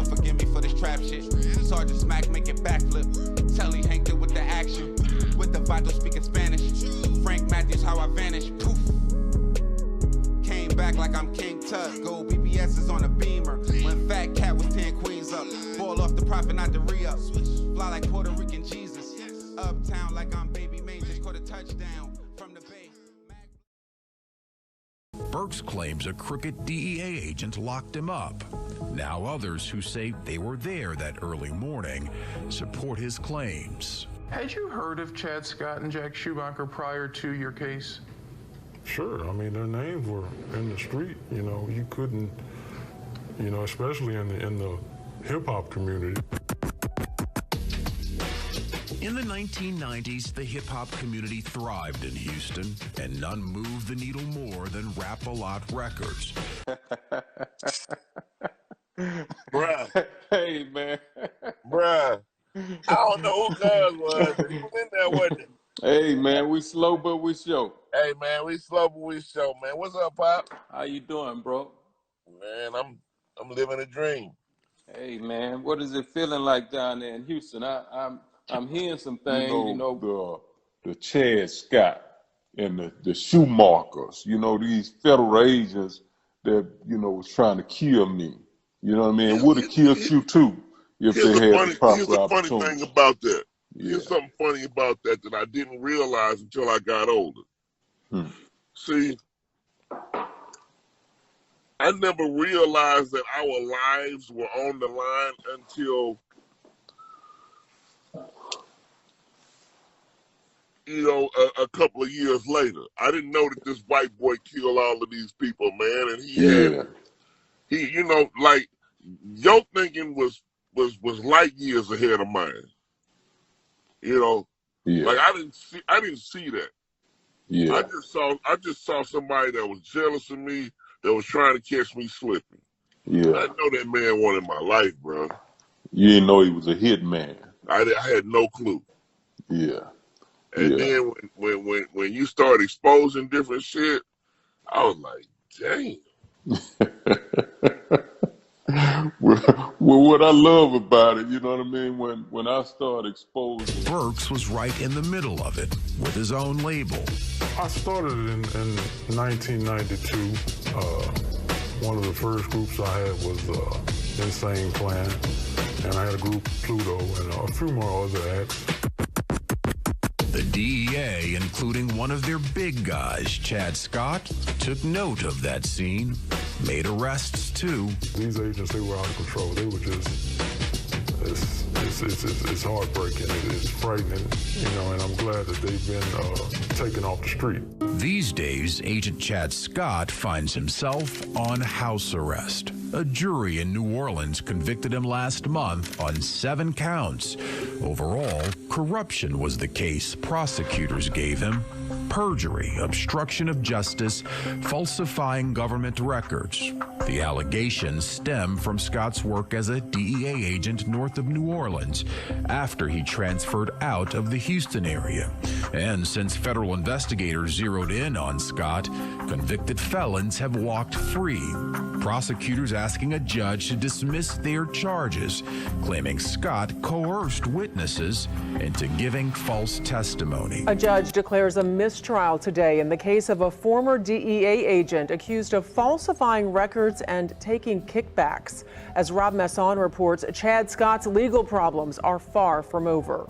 Lord forgive me for this trap shit. Sergeant Smack making backflip. Telly Hank did with the action. With the Vato speaking Spanish. Frank Matthews, how I vanish. Poof. Came back like I'm King Tut. Gold BBS is on a beamer. When Fat Cat was 10 queens up. Ball off the profit, not the re-up. Fly like Puerto Rican Jesus. Uptown like I'm Baby May. Just caught a touchdown from the Bay. Burks claims a crooked DEA agent locked him up. Now others who say they were there that early morning support his claims. Had you heard of Chad Scott and Jack Schumacher prior to your case? Sure. I mean, their names were in the street. You know, you couldn't, you know, especially in the hip-hop community. In the 1990s, the hip-hop community thrived in Houston, and none moved the needle more than Rap-A-Lot Records. Bruh. Hey, man. Bruh. I don't know who Cuz was. He was in there, wasn't he? Hey, man, we slow, but we show. Hey, man, we slow, but we show, man. What's up, Pop? How you doing, bro? Man, I'm living a dream. Hey, man, what is it feeling like down there in Houston? I'm hearing some things, the Chad Scott and the Schumachers, these federal agents that, was trying to kill me. You know what I mean? Would have killed you too if they had the proper Here's the funny opportunity. thing about that. Yeah. Here's something funny about that I didn't realize until I got older. See, I never realized that our lives were on the line until, a couple of years later. I didn't know that this white boy killed all of these people, man. And he like your thinking was light years ahead of mine. Like I didn't see that. Yeah. I just saw somebody that was jealous of me, that was trying to catch me slipping. Yeah. I know that man wanted my life, bro. You didn't know he was a hit man. I had no clue. Yeah. And then when you start exposing different shit, I was like, dang. Well, what I love about it, you know what I mean, when I started exposing. Burks was right in the middle of it with his own label. I started in 1992. One of the first groups I had was Insane Clan, and I had a group, Pluto, and a few more other acts. The DEA, including one of their big guys, Chad Scott, took note of that scene, made arrests too. These agents, they were out of control. They were just, it's heartbreaking. It's frightening, and I'm glad that they've been taken off the street. These days, Agent Chad Scott finds himself on house arrest. A jury in New Orleans convicted him last month on 7 counts. Overall, corruption was the case prosecutors gave him. Perjury, obstruction of justice, falsifying government records. The allegations stem from Scott's work as a DEA agent north of New Orleans after he transferred out of the Houston area. And since federal investigators zeroed in on Scott, convicted felons have walked free. Prosecutors asking a judge to dismiss their charges, claiming Scott coerced witnesses into giving false testimony. A judge declares a mistrial today in the case of a former DEA agent accused of falsifying records and taking kickbacks. As Rob Masson reports, Chad Scott's legal problems are far from over.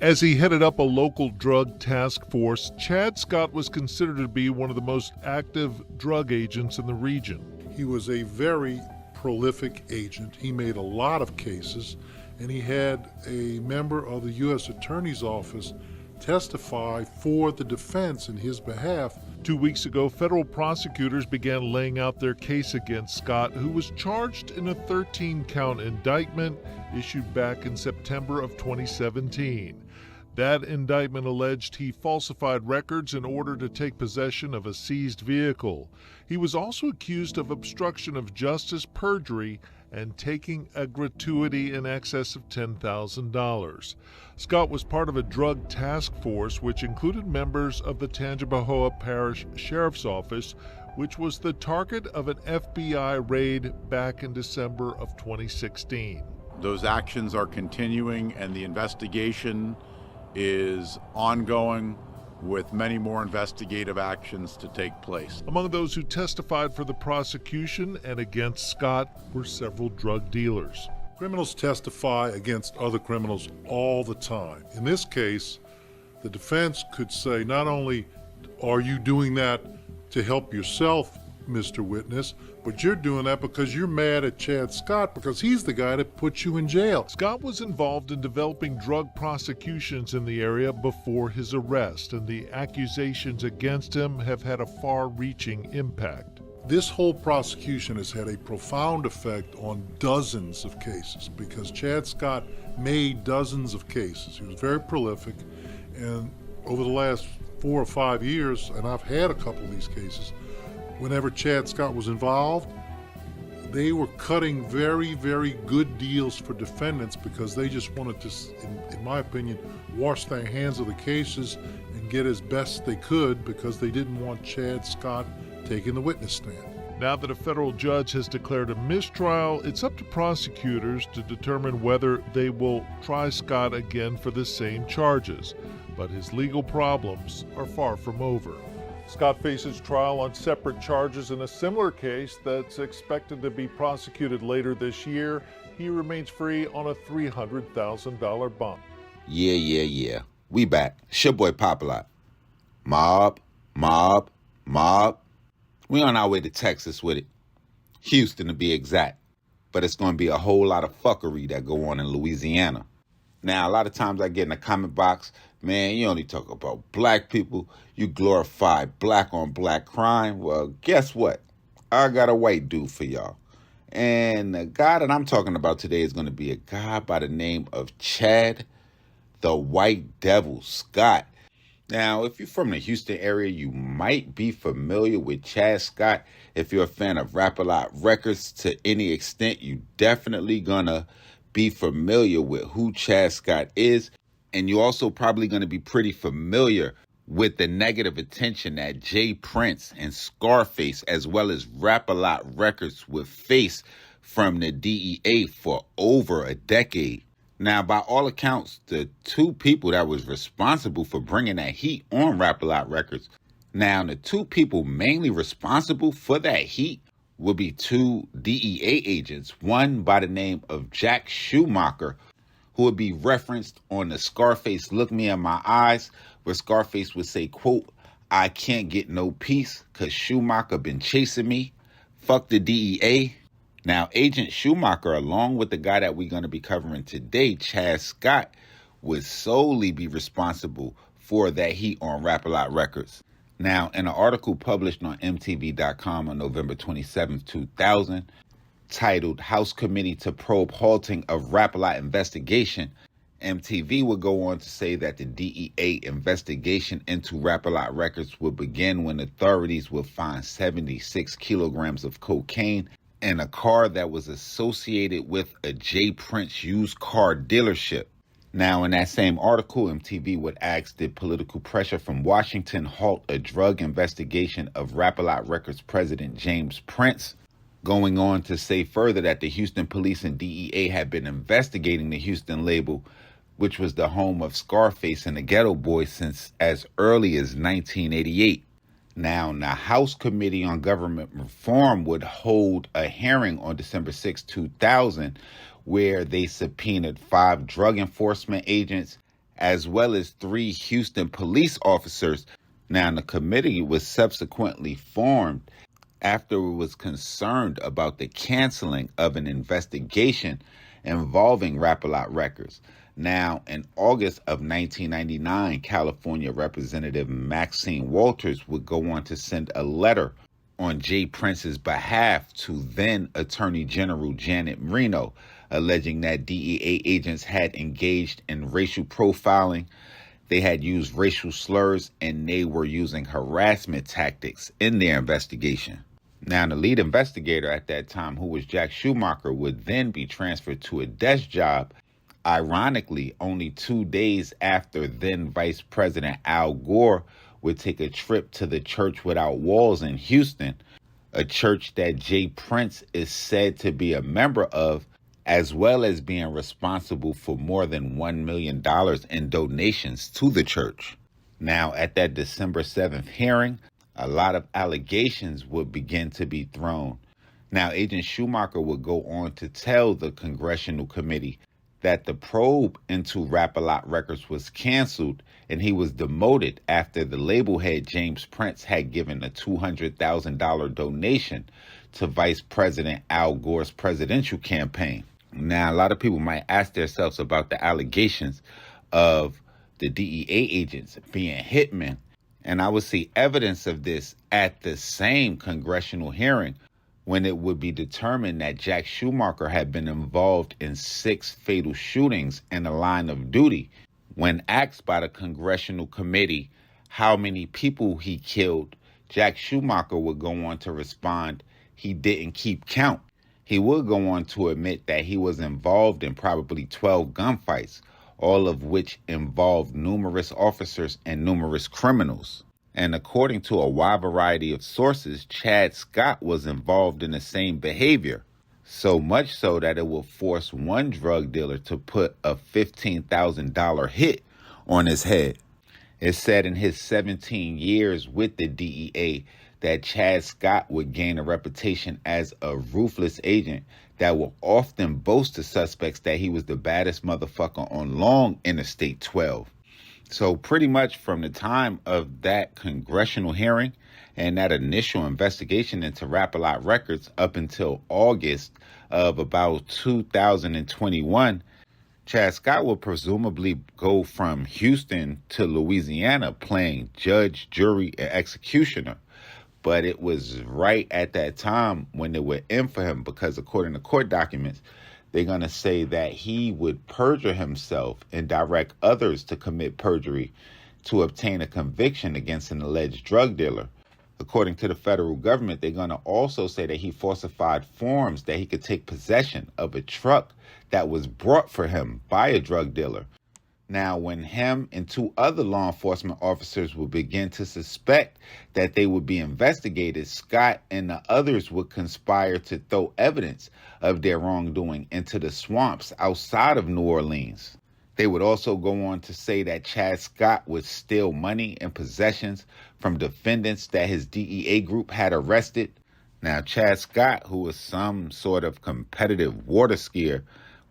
As he headed up a local drug task force, Chad Scott was considered to be one of the most active drug agents in the region. He was a very prolific agent. He made a lot of cases, and he had a member of the U.S. Attorney's Office testify for the defense in his behalf. 2 weeks ago, federal prosecutors began laying out their case against Scott, who was charged in a 13-count indictment issued back in September of 2017. That indictment alleged he falsified records in order to take possession of a seized vehicle. He was also accused of obstruction of justice, perjury, and taking a gratuity in excess of $10,000. Scott was part of a drug task force which included members of the Tangipahoa Parish Sheriff's Office, which was the target of an FBI raid back in December of 2016. Those actions are continuing, and the investigation is ongoing, with many more investigative actions to take place. Among those who testified for the prosecution and against Scott were several drug dealers. Criminals testify against other criminals all the time. In this case, the defense could say, not only are you doing that to help yourself, Mr. Witness, but you're doing that because you're mad at Chad Scott because he's the guy that put you in jail. Scott was involved in developing drug prosecutions in the area before his arrest, and the accusations against him have had a far-reaching impact. This whole prosecution has had a profound effect on dozens of cases because Chad Scott made dozens of cases. He was very prolific, and over the last 4 or 5 years, and I've had a couple of these cases, whenever Chad Scott was involved, they were cutting very, very good deals for defendants because they just wanted to, in my opinion, wash their hands of the cases and get as best they could because they didn't want Chad Scott taking the witness stand. Now that a federal judge has declared a mistrial, it's up to prosecutors to determine whether they will try Scott again for the same charges. But his legal problems are far from over. Scott faces trial on separate charges in a similar case that's expected to be prosecuted later this year. He remains free on a $300,000 bond. Yeah. We back. It's your boy Popalot. Mobb. We on our way to Texas with it. Houston to be exact. But it's going to be a whole lot of fuckery that go on in Louisiana. Now, a lot of times I get in the comment box, man, you only talk about black people. You glorify black on black crime. Well, guess what? I got a white dude for y'all. And the guy that I'm talking about today is going to be a guy by the name of Chad, the White Devil Scott. Now, if you're from the Houston area, you might be familiar with Chad Scott. If you're a fan of Rap-A-Lot Records to any extent, you definitely gonna be familiar with who Chad Scott is. And you're also probably gonna be pretty familiar with the negative attention that Jay Prince and Scarface, as well as Rap-A-Lot Records, would face from the DEA for over a decade. Now, by all accounts, the two people that was responsible for bringing that heat on Rap-A-Lot Records, now the two people mainly responsible for that heat would be two DEA agents, one by the name of Jack Schumacher, who would be referenced on the Scarface Look Me in My Eyes, where Scarface would say, quote, "I can't get no peace because Schumacher been chasing me. Fuck the DEA." Now, Agent Schumacher, along with the guy that we're going to be covering today, Chad Scott, would solely be responsible for that heat on Rap-A-Lot Records. Now, in an article published on MTV.com on November 27, 2000, titled House Committee to Probe Halting of Rap-A-Lot Investigation, MTV would go on to say that the DEA investigation into Rap-A-Lot Records would begin when authorities would find 76 kilograms of cocaine in a car that was associated with a Jay Prince used car dealership. Now, in that same article, MTV would ask, did political pressure from Washington halt a drug investigation of Rap-A-Lot Records president James Prince? Going on to say further that the Houston police and DEA had been investigating the Houston label, which was the home of Scarface and the Ghetto Boys, since as early as 1988. Now, the House Committee on Government Reform would hold a hearing on December 6, 2000, where they subpoenaed 5 drug enforcement agents, as well as 3 Houston police officers. Now, the committee was subsequently formed after it was concerned about the canceling of an investigation involving Rap-A-Lot Records. Now, in August of 1999, California Representative Maxine Walters would go on to send a letter on Jay Prince's behalf to then Attorney General Janet Marino, alleging that DEA agents had engaged in racial profiling, they had used racial slurs, and they were using harassment tactics in their investigation. Now, the lead investigator at that time, who was Jack Schumacher, would then be transferred to a desk job, ironically, only 2 days after then Vice President Al Gore would take a trip to the Church Without Walls in Houston, a church that Jay Prince is said to be a member of, as well as being responsible for more than $1 million in donations to the church. Now, at that December 7th hearing, a lot of allegations would begin to be thrown. Now, Agent Schumacher would go on to tell the Congressional Committee that the probe into Rap-A-Lot Records was canceled and he was demoted after the label head James Prince had given a $200,000 donation to Vice President Al Gore's presidential campaign. Now, a lot of people might ask themselves about the allegations of the DEA agents being hitmen, and I would see evidence of this at the same congressional hearing when it would be determined that Jack Schumacher had been involved in 6 fatal shootings in the line of duty. When asked by the Congressional Committee how many people he killed, Jack Schumacher would go on to respond he didn't keep count. He would go on to admit that he was involved in probably 12 gunfights, all of which involved numerous officers and numerous criminals. And according to a wide variety of sources, Chad Scott was involved in the same behavior, so much so that it will force one drug dealer to put a $15,000 hit on his head. It's said in his 17 years with the DEA that Chad Scott would gain a reputation as a ruthless agent that will often boast to suspects that he was the baddest motherfucker on long Interstate 12. So pretty much from the time of that congressional hearing and that initial investigation into Rap-A-Lot Records up until August of about 2021, Chad Scott will presumably go from Houston to Louisiana playing judge, jury, and executioner. But it was right at that time when they were in for him because according to court documents, they're going to say that he would perjure himself and direct others to commit perjury to obtain a conviction against an alleged drug dealer. According to the federal government, they're going to also say that he falsified forms that he could take possession of a truck that was brought for him by a drug dealer. Now, when him and 2 other law enforcement officers would begin to suspect that they would be investigated, Scott and the others would conspire to throw evidence of their wrongdoing into the swamps outside of New Orleans. They would also go on to say that Chad Scott would steal money and possessions from defendants that his DEA group had arrested. Now, Chad Scott, who was some sort of competitive water skier,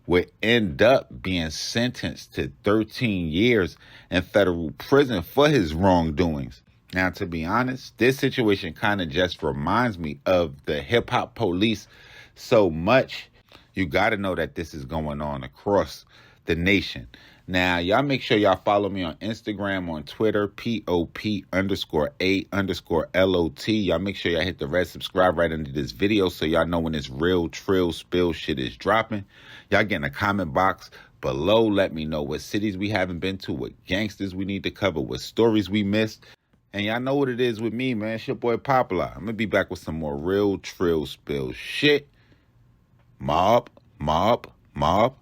would end up being sentenced to 13 years in federal prison for his wrongdoings. Now, to be honest, this situation kind of just reminds me of the hip-hop police so much. You got to know that this is going on across the nation. Now, y'all make sure y'all follow me on Instagram, on Twitter, POP_A_LOT. Y'all make sure y'all hit the red subscribe right under this video so y'all know when this real trill spill shit is dropping. Y'all get in the comment box below. Let me know what cities we haven't been to, what gangsters we need to cover, what stories we missed. And y'all know what it is with me, man. It's your boy Popalot. I'm going to be back with some more real trill spill shit. Mobb, mobb, mobb.